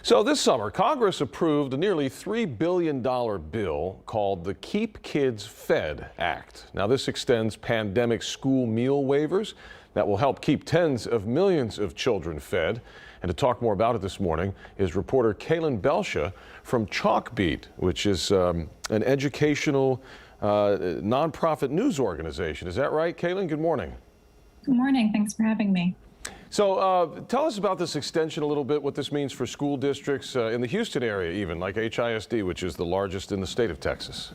So this summer, Congress approved a nearly $3 billion bill called the Keep Kids Fed Act. Now, this extends pandemic school meal waivers that will help keep tens of millions of children fed. And to talk more about it this morning is reporter Kaylin Belsha from Chalkbeat, which is an educational nonprofit news organization. Is that right, Kaylin? Good morning. Good morning. Thanks for having me. So tell us about this extension a little bit, what this means for school districts in the Houston area, even like HISD, which is the largest in the state of Texas.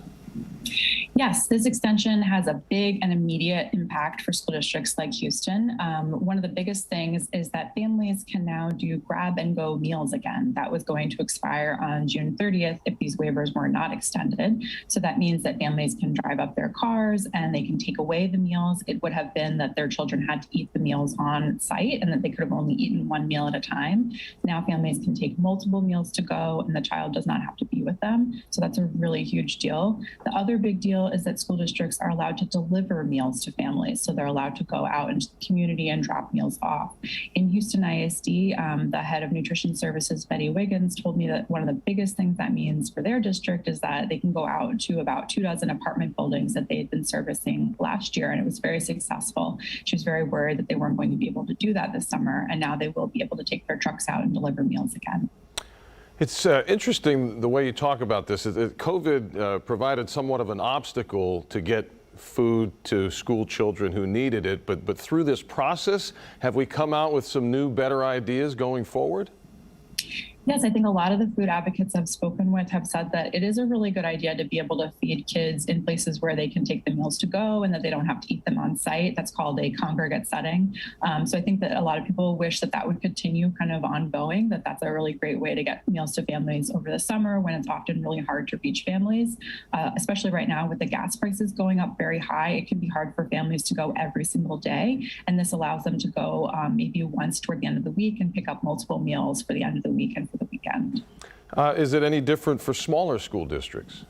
Yes, this extension has a big and immediate impact for school districts like Houston. One of the biggest things is that families can now do grab and go meals again. That was going to expire on June 30th if these waivers were not extended. So that means that families can drive up their cars and they can take away the meals. It would have been that their children had to eat the meals on site and that they could have only eaten one meal at a time. Now families can take multiple meals to go and the child does not have to be with them. So that's a really huge deal. The other big deal is that school districts are allowed to deliver meals to families. So they're allowed to go out into the community and drop meals off. In Houston ISD, the head of nutrition services, Betty Wiggins, told me that one of the biggest things that means for their district is that they can go out to about 24 apartment buildings that they had been servicing last year, and it was very successful. She was very worried that they weren't going to be able to do that this summer, and now they will be able to take their trucks out and deliver meals again. It's interesting the way you talk about this. COVID provided somewhat of an obstacle to get food to school children who needed it, but through this process, have we come out with some new, better ideas going forward? Yes, I think a lot of the food advocates I've spoken with have said that it is a really good idea to be able to feed kids in places where they can take the meals to go and that they don't have to eat them on site. That's called a congregate setting. So I think that a lot of people wish that that would continue kind of ongoing, that that's a really great way to get meals to families over the summer when it's often really hard to reach families, especially right now with the gas prices going up very high. It can be hard for families to go every single day. And this allows them to go maybe once toward the end of the week and pick up multiple meals for the end of the week and for the weekend. Is it any different for smaller school districts?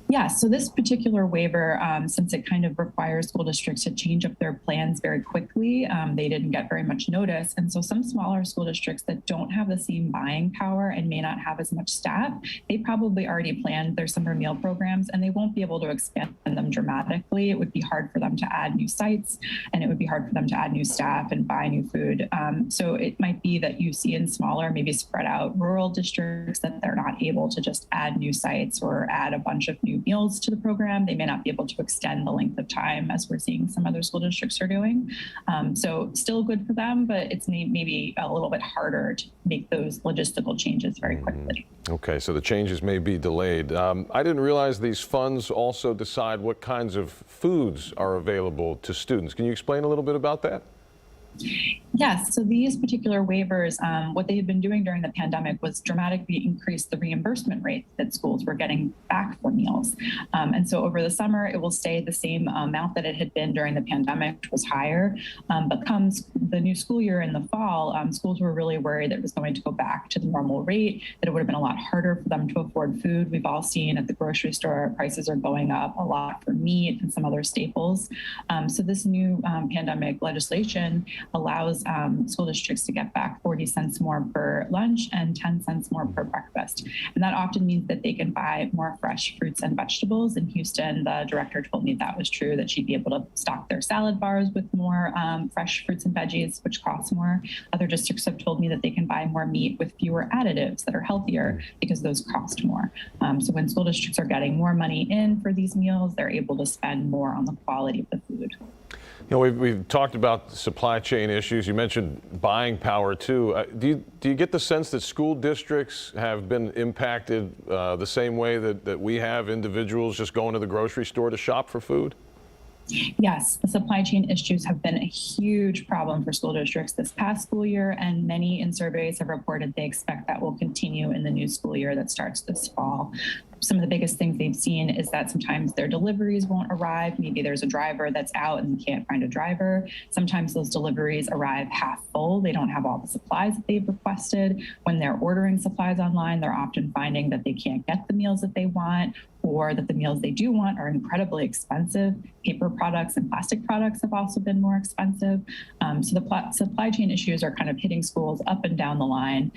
Yeah, so this particular waiver, since it kind of requires school districts to change up their plans very quickly, they didn't get very much notice. And so some smaller school districts that don't have the same buying power and may not have as much staff, they probably already planned their summer meal programs and they won't be able to expand them dramatically. It would be hard for them to add new sites and it would be hard for them to add new staff and buy new food. So it might be that you see in smaller, maybe spread out rural districts that they're not able to just add new sites or add a bunch of new meals to the program. They may not be able to extend the length of time as we're seeing some other school districts are doing. So still good for them, but it's maybe a little bit harder to make those logistical changes very quickly. Okay, so the changes may be delayed. I didn't realize these funds also decide what kinds of foods are available to students. Can you explain a little bit about that? Yes, so these particular waivers, what they had been doing during the pandemic was dramatically increase the reimbursement rate that schools were getting back for meals. And so over the summer, it will stay the same amount that it had been during the pandemic, which was higher. But comes the new school year in the fall, schools were really worried that it was going to go back to the normal rate, that it would have been a lot harder for them to afford food. We've all seen at the grocery store, prices are going up a lot for meat and some other staples. So this new pandemic legislation allows school districts to get back 40 cents more per lunch and 10 cents more per breakfast. And that often means that they can buy more fresh fruits and vegetables. In Houston, the director told me that was true, that she'd be able to stock their salad bars with more fresh fruits and veggies, which costs more. Other districts have told me that they can buy more meat with fewer additives that are healthier because those cost more. So when school districts are getting more money in for these meals, they're able to spend more on the quality of the food. You know, we've talked about supply chain issues. You mentioned buying power too. Do you get the sense that school districts have been impacted the same way that we have, individuals just going to the grocery store to shop for food? Yes, the supply chain issues have been a huge problem for school districts this past school year, and many in surveys have reported they expect that will continue in the new school year that starts this fall. Some of the biggest things they've seen is that sometimes their deliveries won't arrive. Maybe there's a driver that's out and they can't find a driver. Sometimes those deliveries arrive half full. They don't have all the supplies that they've requested. When they're ordering supplies online, they're often finding that they can't get the meals that they want, or that the meals they do want are incredibly expensive. Paper products and plastic products have also been more expensive. So the supply chain issues are kind of hitting schools up and down the line.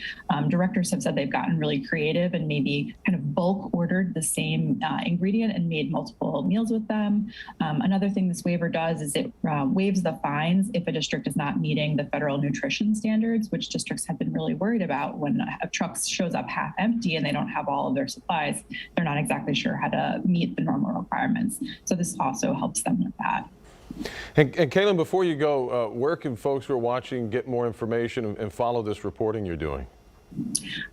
Directors have said they've gotten really creative and maybe kind of bulk ordered the same ingredient and made multiple meals with them. Another thing this waiver does is it waives the fines if a district is not meeting the federal nutrition standards, which districts have been really worried about. When a truck shows up half empty and they don't have all of their supplies, they're not exactly sure how to meet the normal requirements. So this also helps them with that. And Kaylin, before you go, where can folks who are watching get more information and follow this reporting you're doing?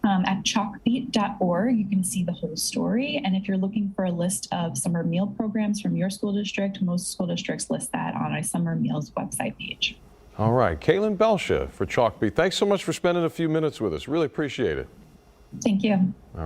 At chalkbeat.org, you can see the whole story. And if you're looking for a list of summer meal programs from your school district, most school districts list that on a summer meals website page. All right. Kaylin Belsha for Chalkbeat. Thanks so much for spending a few minutes with us. Really appreciate it. Thank you. All right.